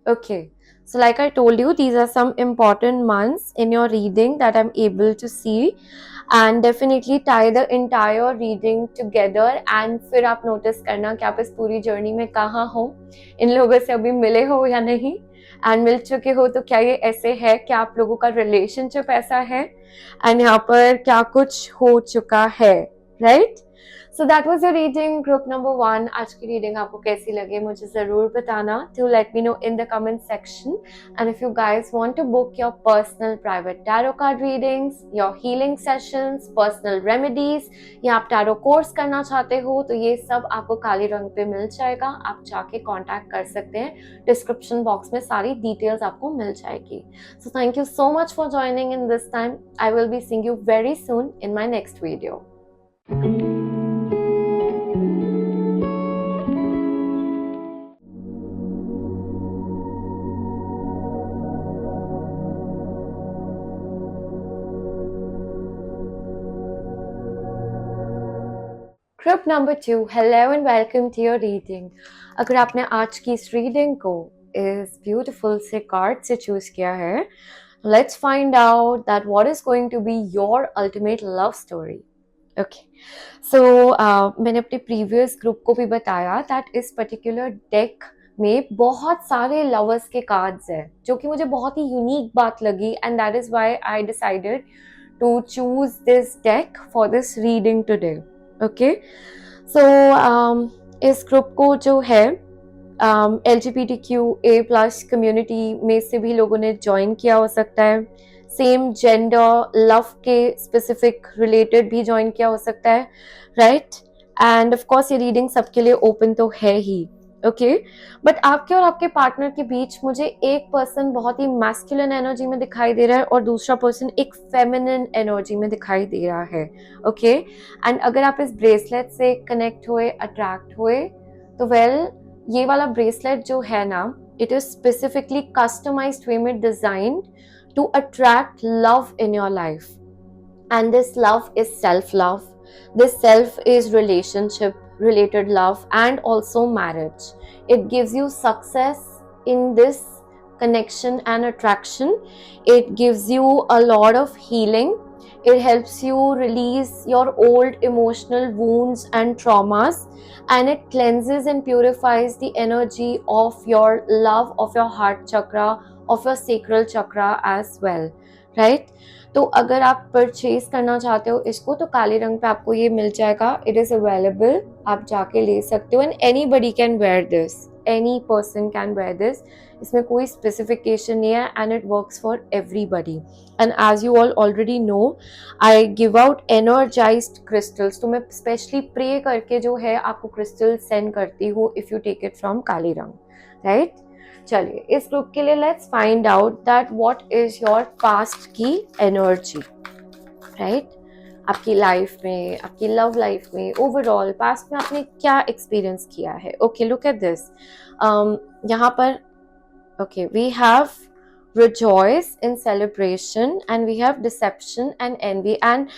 Okay, so like I told you, these are some important months in your reading that I'm able to see, and definitely tie the entire reading together. And फिर आप notice करना कि आप इस पूरी journey में कहाँ हो, इन लोगों से अभी मिले हो या नहीं, एंड मिल चुके हो तो क्या ये ऐसे है, क्या आप लोगों का रिलेशनशिप ऐसा है, एंड यहाँ पर क्या कुछ हो चुका है, right? So that was your reading group number 1. आज की रीडिंग आपको कैसी लगे मुझे जरूर बताना. To let me know in the comment section. And if you guys want to book your personal private tarot card readings, your healing sessions, personal remedies, या आप टैरो कोर्स करना चाहते हो तो ये सब आपको काली रंग पे मिल जाएगा. आप जाके कांटेक्ट कर सकते हैं, डिस्क्रिप्शन बॉक्स में सारी डिटेल्स आपको मिल जाएगी. So thank you so much for joining in this time. I will be seeing you very soon in my next video. Group number 2, hello and welcome to your reading. अगर आपने आज की इस रीडिंग को इस ब्यूटीफुल से card से choose किया है, let's find out that what is going to be your ultimate love story. Okay, so मैंने अपने प्रीवियस ग्रुप को भी बताया दैट इस पर्टिकुलर डेक में बहुत सारे लवर्स के कार्ड्स हैं, जो कि मुझे बहुत ही यूनिक बात लगी, and that is why I decided to choose this deck for this reading today. Okay, so इस ग्रुप को जो है LGBTQA+ कम्युनिटी में से भी लोगों ने ज्वाइन किया हो सकता है, सेम जेंडर लव के स्पेसिफिक रिलेटेड भी ज्वाइन किया हो सकता है, राइट? एंड ऑफ कोर्स ये रीडिंग सबके लिए ओपन तो है ही. ओके, बट आपके और आपके पार्टनर के बीच मुझे एक पर्सन बहुत ही मैस्कुलिन एनर्जी में दिखाई दे रहा है और दूसरा पर्सन एक फेमिनिन एनर्जी में दिखाई दे रहा है. ओके, एंड अगर आप इस ब्रेसलेट से कनेक्ट हुए, अट्रैक्ट हुए, तो वेल ये वाला ब्रेसलेट जो है ना, It is specifically customized way में designed to attract love in your life. And this love is self-love. This self is relationship related love and also marriage. It gives you success in this connection and attraction. It gives you a lot of healing. It helps you release your old emotional wounds and traumas, and it cleanses and purifies the energy of your love, of your heart chakra, of your sacral chakra as well, right? तो अगर आप purchase करना चाहते हो इसको तो काले रंग पे आपको ये मिल जाएगा. इट इज़ अवेलेबल, आप जाके ले सकते हो. And anybody can wear this, any person can wear this. इसमें कोई स्पेसिफिकेशन नहीं है and it works for everybody. And as you all already know, I give out energized crystals. तो मैं स्पेशली प्रे करके जो है आपको क्रिस्टल सेंड करती हूँ if you take it from Kaale Rang, right? चलिए इस ग्रुप के लिए let's find out that what is your past की एनर्जी, राइट? आपकी लाइफ में, आपकी लव लाइफ में, ओवरऑल पास्ट में आपने क्या एक्सपीरियंस किया है. Okay, look at this. यहाँ पर okay we have rejoice in celebration, and we have deception and envy. And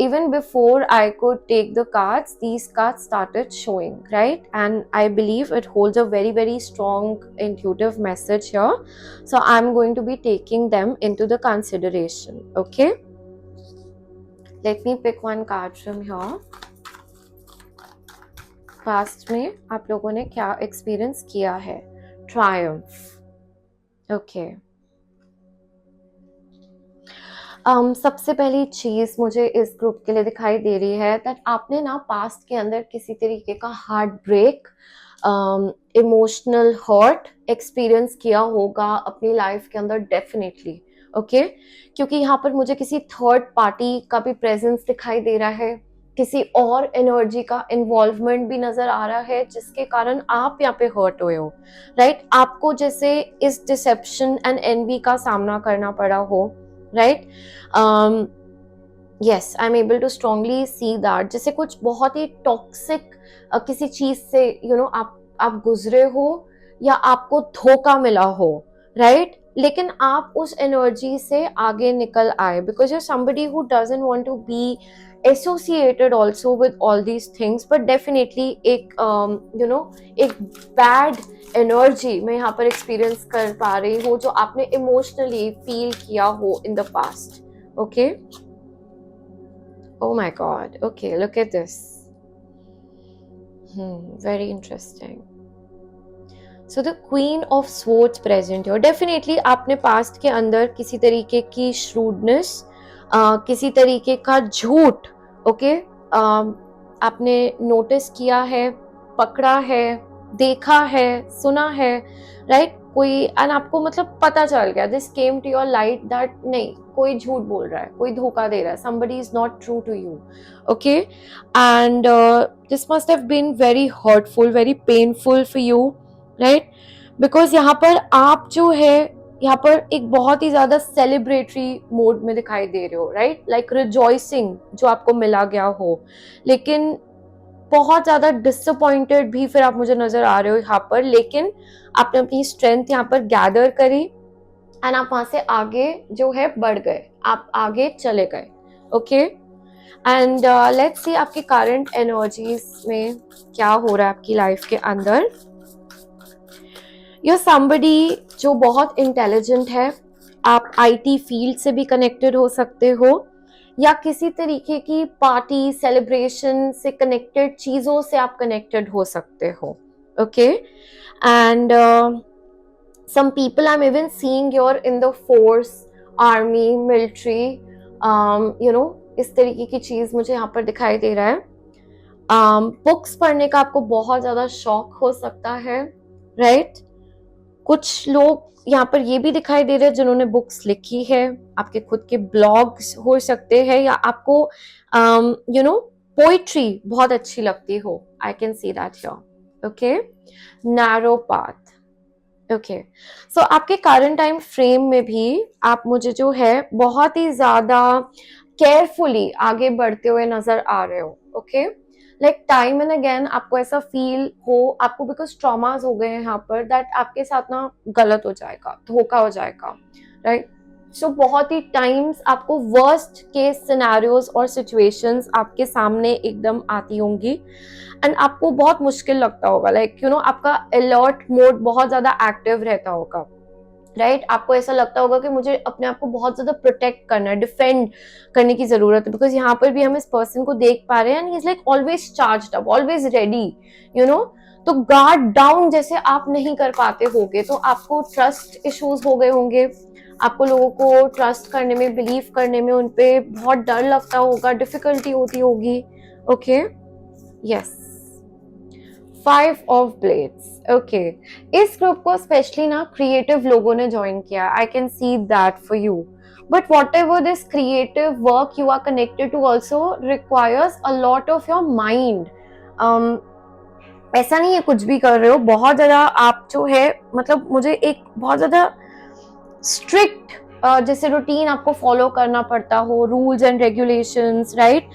even before I could take the cards, these cards started showing, right? And I believe it holds a very, very strong intuitive message here. So I'm going to be taking them into the consideration. Okay, let me pick one card from here. Past में आप लोगों ने क्या experience किया है? Triumph. Okay. सबसे पहली चीज़ मुझे इस ग्रुप के लिए दिखाई दे रही है दैट आपने ना पास्ट के अंदर किसी तरीके का heart break, emotional hurt experience किया होगा अपनी लाइफ के अंदर डेफिनेटली. ओके, क्योंकि यहाँ पर मुझे किसी थर्ड पार्टी का भी प्रेजेंस दिखाई दे रहा है, किसी और एनर्जी का इन्वॉल्वमेंट भी नज़र आ रहा है जिसके कारण आप यहाँ पे हर्ट हुए हो, राइट? आपको जैसे इस डिसेप्शन एंड एनवी का सामना करना पड़ा हो, right? Yes, I am able to strongly see that. जैसे कुछ बहुत ही टॉक्सिक किसी चीज से आप गुजरे हो या आपको धोखा मिला हो, राइट? लेकिन आप उस एनर्जी से आगे निकल आए because you are somebody who doesn't want to be associated also with all these things. But definitely एक एक बैड एनर्जी मैं यहाँ पर एक्सपीरियंस कर पा रही हूँ जो आपने इमोशनली फील किया हो in the past. Okay, oh my god, okay, look at this. Very interesting. So the Queen of Swords present here. Definitely आपने पास्ट के अंदर किसी तरीके की shrewdness, किसी तरीके का झूठ, ओके, आपने नोटिस किया है, पकड़ा है, देखा है, सुना है, राइट? कोई एंड आपको मतलब पता चल गया, this came to your light that नहीं, कोई झूठ बोल रहा है, कोई धोखा दे रहा है, somebody is not true to you, okay? And this must have been very hurtful, very painful for you, right? Because यहाँ पर आप जो है यहाँ पर एक बहुत ही ज्यादा सेलिब्रेटरी मोड में दिखाई दे रहे हो, राइट? लाइक रिजॉइसिंग जो आपको मिला गया हो, लेकिन बहुत ज़्यादा डिसअपॉइंटेड भी फिर आप मुझे नज़र आ रहे हो यहाँ पर. लेकिन आपने अपनी स्ट्रेंथ यहाँ पर गैदर करी एंड आप वहाँ से आगे जो है बढ़ गए, आप आगे चले गए. ओके, एंड लेट्स सी आपकी करंट एनर्जीज में क्या हो रहा है आपकी लाइफ के अंदर. यू आर समबडी जो बहुत इंटेलिजेंट है. आप आईटी फील्ड से भी कनेक्टेड हो सकते हो या किसी तरीके की पार्टी सेलिब्रेशन से कनेक्टेड चीज़ों से आप कनेक्टेड हो सकते हो. Okay, and some people I am even seeing your in the force, army, military, इस तरीके की चीज़ मुझे यहाँ पर दिखाई दे रहा है. बुक्स पढ़ने का आपको बहुत ज़्यादा शौक हो सकता है, राइट? कुछ लोग यहाँ पर ये भी दिखाई दे रहे हैं जिन्होंने बुक्स लिखी है, आपके खुद के ब्लॉग्स हो सकते हैं या आपको पोइट्री बहुत अच्छी लगती हो. I can see that here. Okay, narrow path. Okay, so आपके करंट टाइम फ्रेम में भी आप मुझे जो है बहुत ही ज्यादा केयरफुली आगे बढ़ते हुए नजर आ रहे हो. Okay, like time and again आपको ऐसा फील हो, आपको बिकॉज ट्रॉमास हो गए हैं यहाँ पर, दैट आपके साथ ना गलत हो जाएगा, धोखा हो जाएगा, राइट। सो बहुत ही टाइम्स आपको वर्स्ट केस सिनेरियोज और सिचुएशंस आपके सामने एकदम आती होंगी एंड आपको बहुत मुश्किल लगता होगा, लाइक यू नो आपका अलर्ट मोड बहुत ज्यादा एक्टिव रहता होगा, राइट। आपको ऐसा लगता होगा कि मुझे अपने आप को बहुत ज्यादा प्रोटेक्ट करना है, डिफेंड करने की जरूरत है, बिकॉज यहाँ पर भी हम इस पर्सन को देख पा रहे हैं and he is like always charged up, always ready, you know. तो गार्ड डाउन जैसे आप नहीं कर पाते होगे, तो आपको ट्रस्ट इश्यूज हो गए होंगे, आपको लोगों को ट्रस्ट करने में, बिलीव करने में उन पे बहुत डर लगता होगा, डिफिकल्टी होती होगी, okay. Yes, 5 of blades, okay. इस ग्रुप को स्पेशली ना क्रिएटिव लोगों ने ज्वाइन किया, I can see that for you, but whatever this creative work you are connected to also requires a lot of your mind. ऐसा नहीं है कुछ भी कर रहे हो, बहुत ज्यादा आप जो है, मतलब मुझे एक बहुत ज्यादा स्ट्रिक्ट जैसे रूटीन आपको फॉलो करना पड़ता हो, रूल्स एंड रेगुलेशंस, राइट।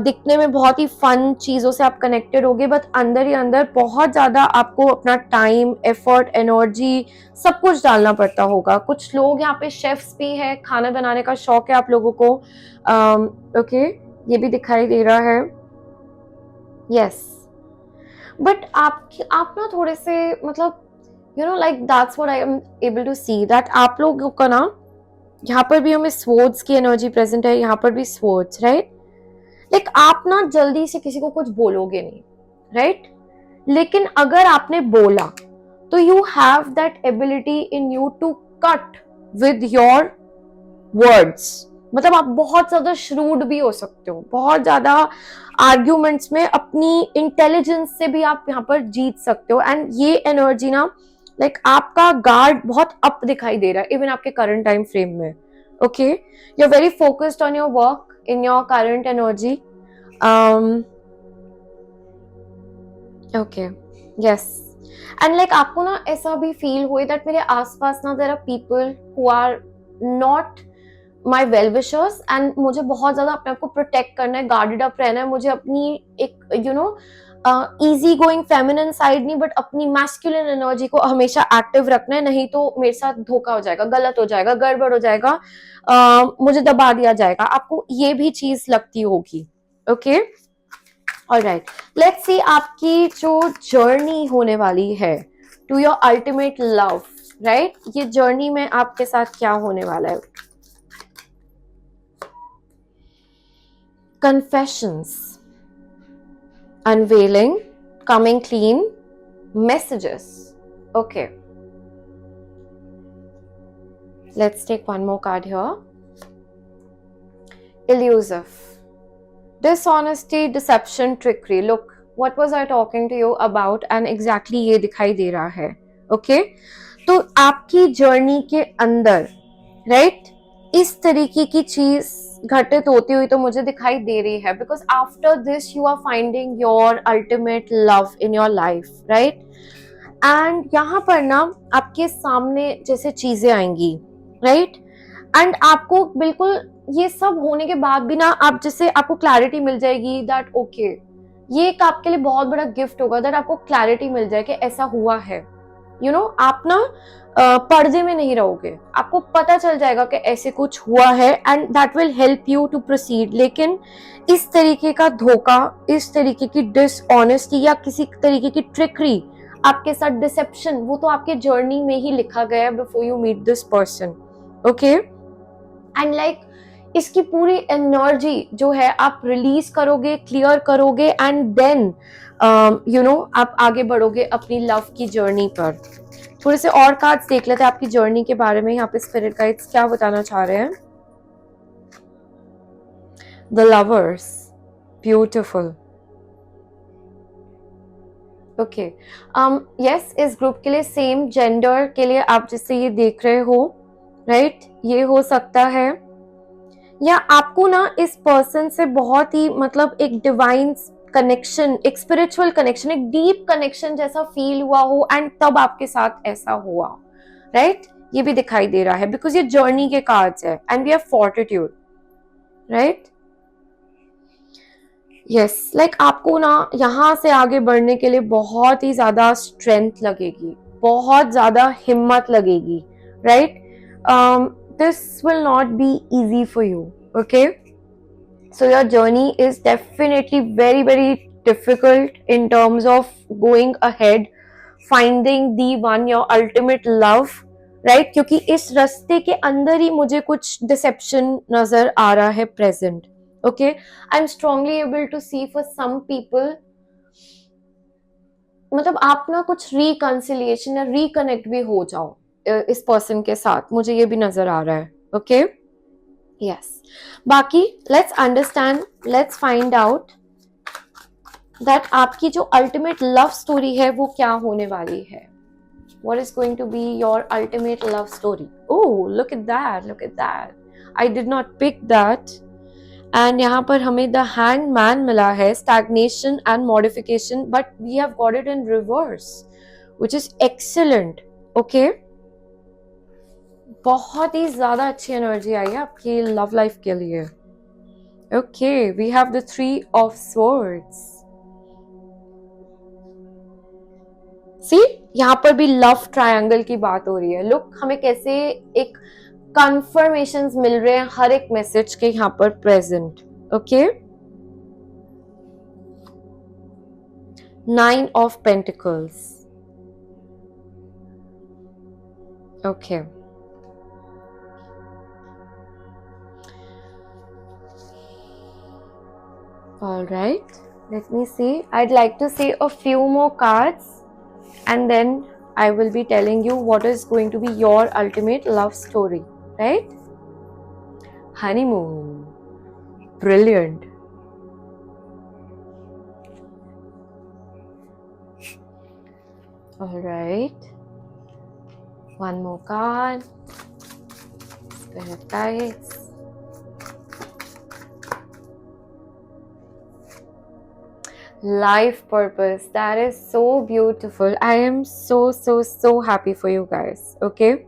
दिखने में बहुत ही फन चीजों से आप कनेक्टेड होगे, बट अंदर ही अंदर बहुत ज्यादा आपको अपना टाइम, एफर्ट, एनर्जी सब कुछ डालना पड़ता होगा। कुछ लोग यहाँ पे शेफ्स भी है, खाना बनाने का शौक है आप लोगों को, ओके, ये भी दिखाई दे रहा है, यस। बट आप ना थोड़े से मतलब you know like that's what I am able to see, that आप लोगों का ना यहाँ पर भी हमें swords की एनर्जी प्रेजेंट है, यहाँ पर भी swords, right? like आप ना जल्दी से किसी को कुछ बोलोगे नहीं, right? लेकिन अगर आपने बोला तो you have that ability in you to cut with your words, मतलब आप बहुत ज्यादा श्रूड भी हो सकते हो, बहुत ज्यादा आर्ग्यूमेंट्स में अपनी इंटेलिजेंस से भी आप यहाँ पर जीत सकते हो। एंड ये एनर्जी ना लाइक आपका गार्ड बहुत अप दिखाई दे रहा है इवन आपके करंट टाइम फ्रेम में, okay. You are very focused on your work in your current energy, okay, yes. And like आपको ना ऐसा भी फील हुए दैट मेरे आसपास ना there are people who are not my well wishers and मुझे बहुत ज्यादा अपने आप को प्रोटेक्ट करना है, गार्डेड अप रहना है, मुझे अपनी एक you know easy going feminine side नहीं बट अपनी मैस्कुलिन एनर्जी को हमेशा एक्टिव रखना है, नहीं तो मेरे साथ धोखा हो जाएगा, गलत हो जाएगा, गड़बड़ हो जाएगा, मुझे दबा दिया जाएगा, आपको ये भी चीज लगती होगी, ओके। ऑलराइट, लेट्स सी आपकी जो जर्नी होने वाली है to your ultimate love, right, ये जर्नी में आपके साथ क्या होने वाला है। Confessions, unveiling, coming clean, messages, okay. Let's take one more card here. Elusive, dishonesty, deception, trickery. Look, what was I talking to you about and exactly ये दिखाई दे रहा है, okay? तो आपकी जर्नी के अंदर, right, इस तरीके की चीज घटित होती हुई तो मुझे दिखाई दे रही है, because after this you are finding your ultimate love in your life, right. And यहाँ पर ना आपके सामने जैसे चीजें आएंगी, राइट, एंड आपको बिल्कुल ये सब होने के बाद भी ना आप जैसे आपको क्लैरिटी मिल जाएगी दैट ओके, ये एक आपके लिए बहुत बड़ा गिफ्ट होगा, दैट आपको क्लैरिटी मिल जाए कि ऐसा हुआ है, यू नो, आप ना पर्दे में नहीं रहोगे, आपको पता चल जाएगा कि ऐसे कुछ हुआ है and that will help you to proceed. लेकिन इस तरीके का धोखा, इस तरीके की डिसऑनेस्टी या किसी तरीके की ट्रिकरी आपके साथ, डिसेप्शन, वो तो आपके जर्नी में ही लिखा गया है before you meet this person, okay. And like इसकी पूरी एनर्जी जो है आप रिलीज करोगे, क्लियर करोगे एंड देन यू नो आप आगे बढ़ोगे अपनी लव की जर्नी पर। थोड़े से और कार्ड्स देख लेते हैं आपकी जर्नी के बारे में, यहाँ पे स्पिरिट गाइड्स क्या बताना चाह रहे हैं। The lovers, beautiful, okay, yes, इस ग्रुप के लिए सेम जेंडर के लिए आप जिससे ये देख रहे हो, राइट, ये हो सकता है, या आपको ना इस पर्सन से बहुत ही मतलब एक डिवाइन कनेक्शन, एक स्पिरिचुअल कनेक्शन, एक डीप कनेक्शन जैसा फील हुआ हो एंड तब आपके साथ ऐसा हुआ, राइट, ये भी दिखाई दे रहा है बिकॉज ये जर्नी के कार्ड्स है and we have fortitude, right, yes, like आपको ना यहाँ से आगे बढ़ने के लिए बहुत ही ज्यादा स्ट्रेंथ लगेगी, बहुत ज्यादा हिम्मत लगेगी, right? This will not be easy for you, okay? So your journey is definitely very, very difficult in terms of going ahead, finding the one, your ultimate love, right? क्योंकि इस रास्ते के अंदर ही मुझे कुछ deception नजर आ रहा है present, okay? I'm strongly able to see for some people, मतलब आप ना कुछ reconciliation या reconnect भी हो जाओ इस person के साथ, मुझे ये भी नजर आ रहा है, okay? Yes. बाकी let's understand, let's find out that आपकी जो ultimate love story है वो क्या होने वाली है. What is going to be your ultimate love story? Oh, look at that, look at that. I did not pick that. And यहाँ पर हमें the hanged man मिला है, stagnation and modification, but we have got it in reverse, which is excellent. Okay? बहुत ही ज्यादा अच्छी energy आई है आपकी लव लाइफ के लिए. Okay, we have the 3 of swords. See, यहाँ पर भी लव ट्रायंगल की बात हो रही है. लुक, हमें कैसे एक कंफर्मेशंस मिल रहे हैं हर एक मैसेज के यहाँ पर present. Okay, 9 of pentacles. Okay, all right, let me see. I'd like to say a few more cards and then I will be telling you what is going to be your ultimate love story, right? Honeymoon. Brilliant. All right, one more card. Spirit guides. Life purpose. That is so beautiful. I am so happy for you guys. Okay,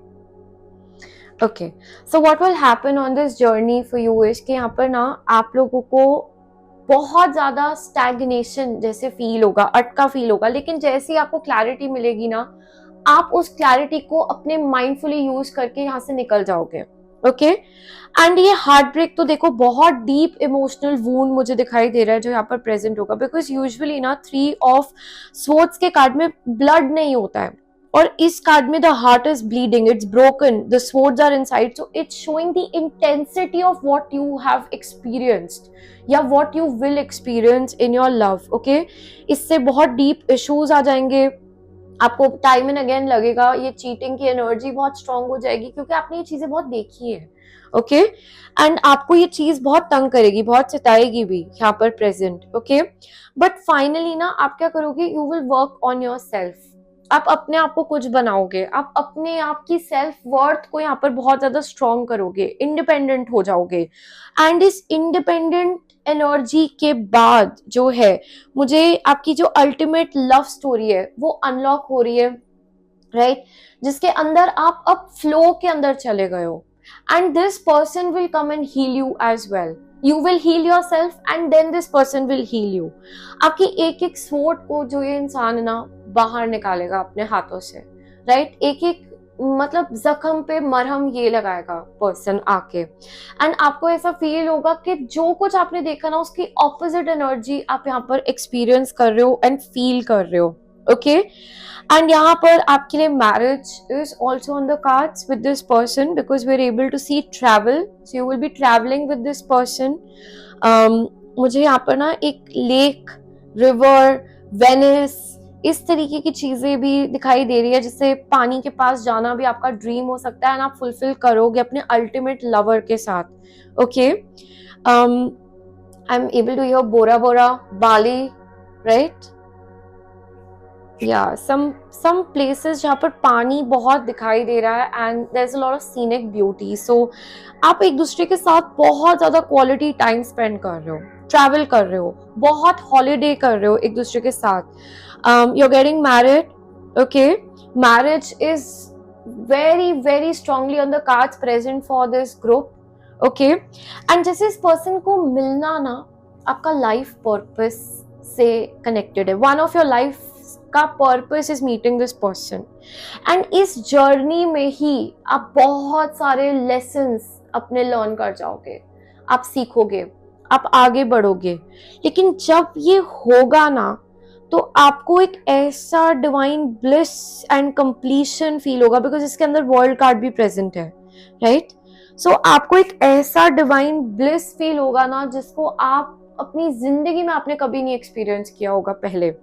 okay, so what will happen on this journey for you is कि यहाँ पर ना आप लोगों को बहुत ज्यादा stagnation जैसे फील होगा, अटका फील होगा, लेकिन जैसे ही आपको क्लैरिटी मिलेगी ना, आप उस क्लैरिटी को अपने माइंडफुली यूज करके यहाँ से निकल जाओगे. ओके, एंड ये हार्ट ब्रेक तो देखो बहुत डीप इमोशनल वूंड मुझे दिखाई दे रहा है जो यहाँ पर प्रेजेंट होगा, बिकॉज यूजुअली ना 3 ऑफ स्वॉर्ड्स के कार्ड में ब्लड नहीं होता है और इस कार्ड में the heart is bleeding, it's broken, the swords are inside, so it's showing the intensity of what you have experienced या what you will experience in your love. Okay, इससे बहुत डीप इश्यूज आ जाएंगे, आपको time and again लगेगा, ये cheating की energy बहुत strong हो जाएगी क्योंकि आपने ये चीजें बहुत देखी है. ओके, एंड आपको ये चीज बहुत तंग करेगी, बहुत सताएगी भी यहाँ पर प्रेजेंट. ओके, बट फाइनली ना आप क्या करोगे, you will work on your self. आप अपने आप को कुछ बनाओगे, आप अपने आप की सेल्फ वर्थ को यहाँ पर बहुत ज्यादा स्ट्रांग करोगे, इंडिपेंडेंट हो जाओगे. एंड इस इंडिपेंडेंट एनर्जी के बाद जो है मुझे आपकी जो अल्टीमेट लव स्टोरी है वो अनलॉक हो रही है, राइट? जिसके अंदर आप अब फ्लो के अंदर चले गए हो, and this person will come and heal you as well. You will heal yourself and then this person will heal you. आपकी एक एक स्वॉर्ड को जो ये इंसान ना बाहर निकालेगा अपने हाथों से, राइट? एक एक मतलब जख्म पे मरहम ये लगाएगा पर्सन आके, एंड आपको ऐसा फील होगा कि जो कुछ आपने देखा ना उसकी ऑपोजिट एनर्जी आप यहाँ पर एक्सपीरियंस कर रहे हो एंड फील कर रहे हो. ओके, एंड यहाँ पर आपके लिए marriage is also on the cards with this person because we are able to see travel, so you will be travelling with this person. मुझे यहाँ पर ना एक लेक, रिवर, वेनिस, इस तरीके की चीजें भी दिखाई दे रही है जिससे पानी के पास जाना भी आपका ड्रीम हो सकता है एंड आप फुलफिल करोगे अपने अल्टीमेट लवर के साथ. Okay, I am able to hear Bora Bora, Bali, right? या some places जहाँ पर पानी बहुत दिखाई दे रहा है and there is a lot of scenic beauty. So आप एक दूसरे के साथ बहुत ज्यादा क्वालिटी टाइम स्पेंड कर रहे हो, ट्रैवल कर रहे हो, बहुत हॉलीडे कर रहे हो एक दूसरे के साथ. You are getting married. Okay, marriage is very very strongly on the cards present for this group. Okay, and जैसे इस पर्सन को मिलना ना आपका लाइफ पर्पस से कनेक्टेड है. वन ऑफ योर लाइफ का purpose is meeting this person, and इस जर्नी में ही आप बहुत सारे लेसन्स अपने लर्न कर जाओगे, आप सीखोगे, आप आगे बढ़ोगे. लेकिन जब ये होगा ना, तो आपको एक ऐसा divine bliss and completion feel होगा, बिकॉज इसके अंदर वर्ल्ड कार्ड भी प्रेजेंट है, राइट. सो आपको एक ऐसा डिवाइन ब्लिस फील होगा ना, जिसको आप अपनी जिंदगी में आपने कभी नहीं एक्सपीरियंस किया होगा पहले.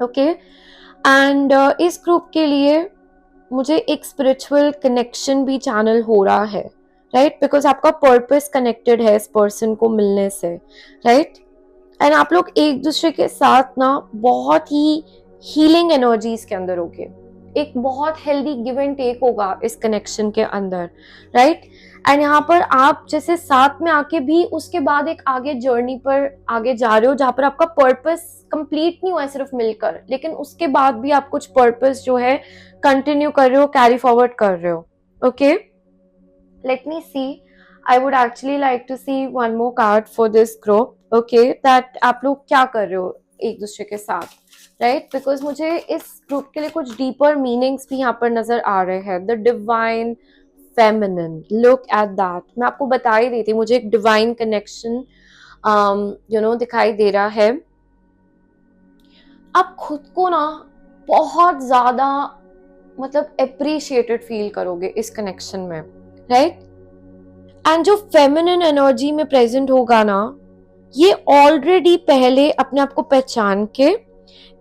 ओके. एंड इस ग्रुप के लिए मुझे एक स्पिरिचुअल कनेक्शन भी चैनल हो रहा है, राइट, बिकॉज आपका पर्पस कनेक्टेड है इस पर्सन को मिलने से, राइट. एंड आप लोग एक दूसरे के साथ ना बहुत ही हीलिंग एनर्जीज के अंदर होगे, एक बहुत हेल्दी गिव एंड टेक होगा इस कनेक्शन के अंदर, राइट. एंड यहाँ पर आप जैसे साथ में आके भी उसके बाद एक आगे जर्नी पर आगे जा रहे हो, जहाँ पर आपका पर्पस कंप्लीट नहीं हुआ है सिर्फ मिलकर, लेकिन उसके बाद भी आप कुछ पर्पस जो है कंटिन्यू कर रहे हो, कैरी फॉरवर्ड कर रहे हो. Okay, let me see. I would actually like to see one more card for this group. Okay, that आप लोग क्या कर रहे हो एक दूसरे के साथ, राइट, बिकॉज मुझे इस ग्रुप के लिए कुछ डीपर मीनिंग्स भी यहाँ पर नजर आ रहे हैं. The divine feminine, look at that. मैं आपको बता ही रही थी, मुझे एक डिवाइन कनेक्शन दिखाई दे रहा है. आप खुद को ना बहुत ज्यादा मतलब अप्रिशिएटेड फील करोगे इस कनेक्शन में, राइट. एंड जो फेमिनिन एनर्जी में प्रेजेंट होगा ना, ये ऑलरेडी पहले अपने आप को पहचान के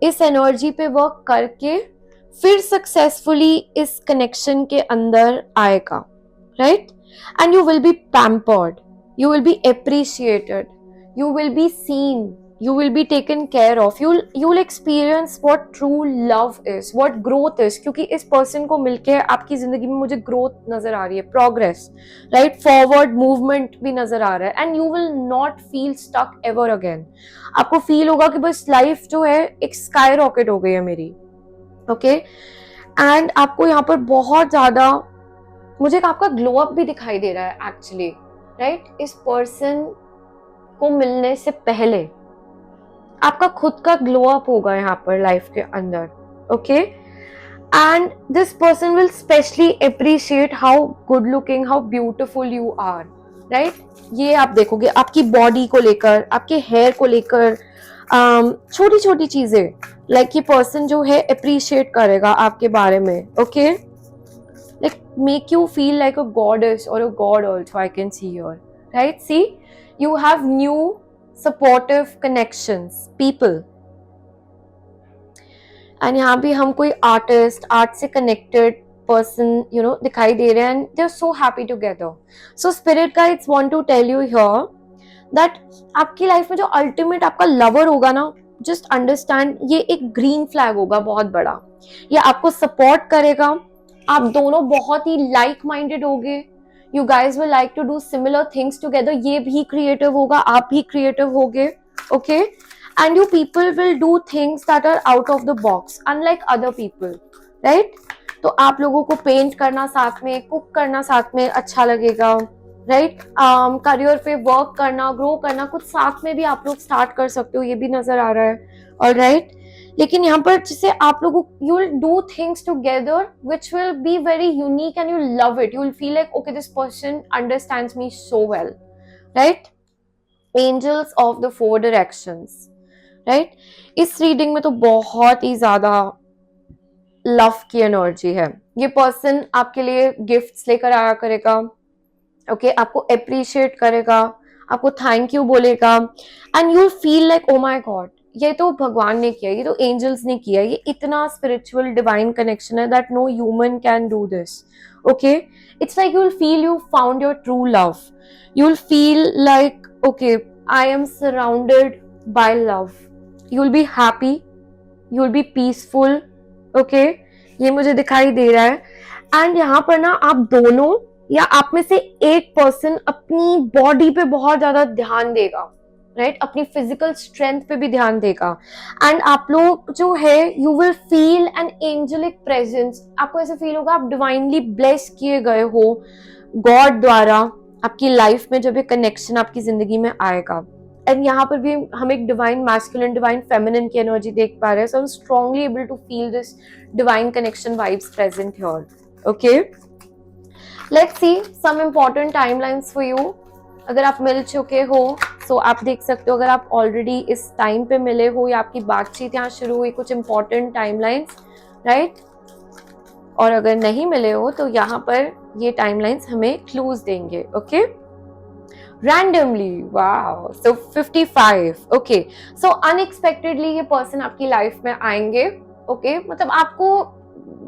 इस एनर्जी पे वर्क करके फिर सक्सेसफुली इस कनेक्शन के अंदर आएगा, right. And you will B pampered, you will be appreciated, you will be seen, you will be taken care of, you'll experience what true love is, what growth is. क्योंकि इस person को मिलके आपकी जिंदगी में मुझे ग्रोथ नजर आ रही है, प्रोग्रेस, राइट, फॉरवर्ड मूवमेंट भी नजर आ रहा है. And you will not feel stuck ever again. आपको फील होगा कि बस लाइफ जो है एक स्काई रॉकेट हो गई है मेरी. ओके. एंड आपको यहाँ पर बहुत ज्यादा मुझे आपका ग्लो अप भी दिखाई दे रहा है एक्चुअली, राइट. इस पर्सन को मिलने से पहले आपका खुद का ग्लो अप होगा यहाँ पर लाइफ के अंदर. Okay. And this person will specially appreciate how good looking, how beautiful you are, right. ये आप देखोगे आपकी बॉडी को लेकर, आपके हेयर को लेकर, छोटी छोटी चीजें लाइक ये पर्सन जो है अप्रिशिएट करेगा आपके बारे में. Okay. like make you feel like a goddess or a god also, I can see here, right. See, you have new supportive connections, people. and यहाँ भी हम कोई artist, art से connected person दिखाई दे रहे हैं, and they're so happy together. So spirit guides want to tell you here that आपकी लाइफ में जो ultimate आपका lover होगा ना, just understand ये एक green flag होगा बहुत बड़ा. ये आपको support करेगा, आप दोनों बहुत ही लाइक माइंडेड होगे, you guys will like to do similar things together. ये भी क्रिएटिव होगा, आप भी क्रिएटिव होगे. Okay. And you people will do things that are out of the box unlike other people, right. तो आप लोगों को पेंट करना साथ में, कुक करना साथ में अच्छा लगेगा, राइट. करियर पे वर्क करना, ग्रो करना कुछ साथ में भी आप लोग स्टार्ट कर सकते हो, ये भी नजर आ रहा है. ऑलराइट. लेकिन यहाँ पर जैसे आप लोगों you will do things together which will be very unique and you love it. You will feel like okay this person understands me so well, right. Angels of the 4 directions, right. इस reading में तो बहुत ही ज्यादा love की energy है. ये person आपके लिए गिफ्ट्स लेकर आया करेगा, ओके. आपको अप्रिशिएट करेगा, आपको थैंक यू बोलेगा, and you will feel like oh my God, ये तो भगवान ने किया, ये तो एंजल्स ने किया, ये इतना स्पिरिचुअल डिवाइन कनेक्शन है that no human can do this. Okay. It's like you will feel you found your true love. You will feel like okay I am surrounded by love. You will be happy, you will be peaceful. Okay. ये मुझे दिखाई दे रहा है. And यहाँ पर ना आप दोनों या आप में से एक पर्सन अपनी बॉडी पे बहुत ज्यादा ध्यान देगा, राइट. अपनी फिजिकल स्ट्रेंथ पे भी ध्यान देगा. एंड आप लोग जो है you will feel an angelic presence. आपको ऐसे फील होगा आप डिवाइनली ब्लेस किए गए हो गॉड द्वारा आपकी लाइफ में जब ये कनेक्शन आपकी जिंदगी में आएगा. एंड यहाँ पर भी हम एक डिवाइन मैस्कुलिन डिवाइन फेमिनिन की एनर्जी देख पा रहे हैं. So I am strongly able to feel this divine connection vibes present here. Okay, let's see some important timelines for you. अगर आप मिल चुके हो सो आप देख सकते हो. अगर आप ऑलरेडी इस टाइम पे मिले हो या आपकी बातचीत यहाँ शुरू हुई, कुछ इंपॉर्टेंट टाइमलाइंस, राइट. और अगर नहीं मिले हो तो यहाँ पर ये टाइमलाइंस हमें क्लूज देंगे. Okay, randomly. वाओ, सो 55. ओके, सो अनएक्सपेक्टेडली ये पर्सन आपकी लाइफ में आएंगे. ओके, मतलब आपको,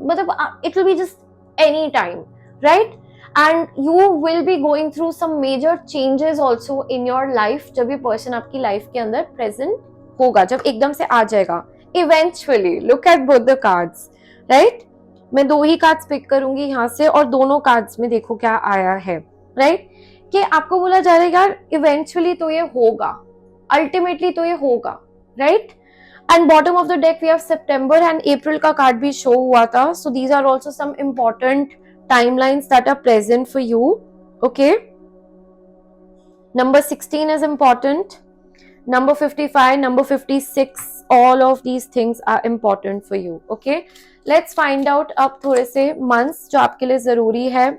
मतलब it will be just any time, right. And you will be going through some major changes also in your life जब ये person आपकी life के अंदर present होगा, जब एकदम से आ जाएगा. Eventually, look at both the cards, right? मैं 2 ही cards pick करूंगी यहाँ से और दोनों cards में देखो क्या आया है, right? कि आपको बोला जा रहा है यार eventually तो ये होगा, ultimately तो ये होगा, right? And bottom of the deck we have September and April का card भी show हुआ था. So these are also some important timelines that are present for you. Okay, number 16 is important, number 55, number 56, all of these things are important for you. Okay, let's find out अब थोड़े से months जो आपके लिए जरूरी है.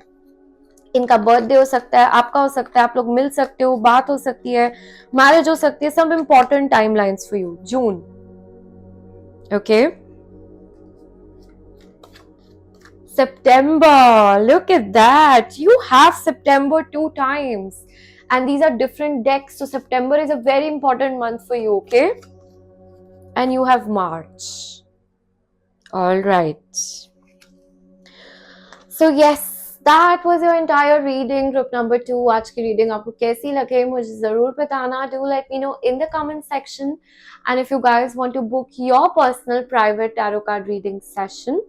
इनका birthday हो सकता है, आपका हो सकता है, आप लोग मिल सकते हो, बात हो सकती है, मैरिज हो सकती है. some important timelines for you. June. Okay, September, look at that. You have September 2 times and these are different decks. So September is a very important month for you, okay? And you have March. All right. So yes, that was your entire reading, group number 2. आज की reading आपको कैसी लगे मुझे ज़रूर बताना. Do let me know in the comment section. And if you guys want to book your personal private tarot card reading session,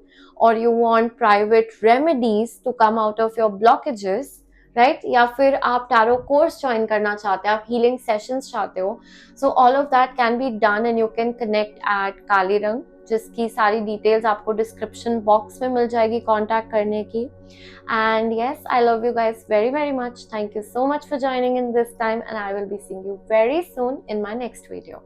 or you want private remedies to come out of your blockages, right? या फिर आप tarot course join करना चाहते हैं, आप healing sessions चाहते हो, so all of that can be done and you can connect at काली रंग, जिसकी सारी details आपको description box में मिल जाएगी contact करने की. And yes, I love you guys very very much. Thank you so much for joining in this time and I will be seeing you very soon in my next video.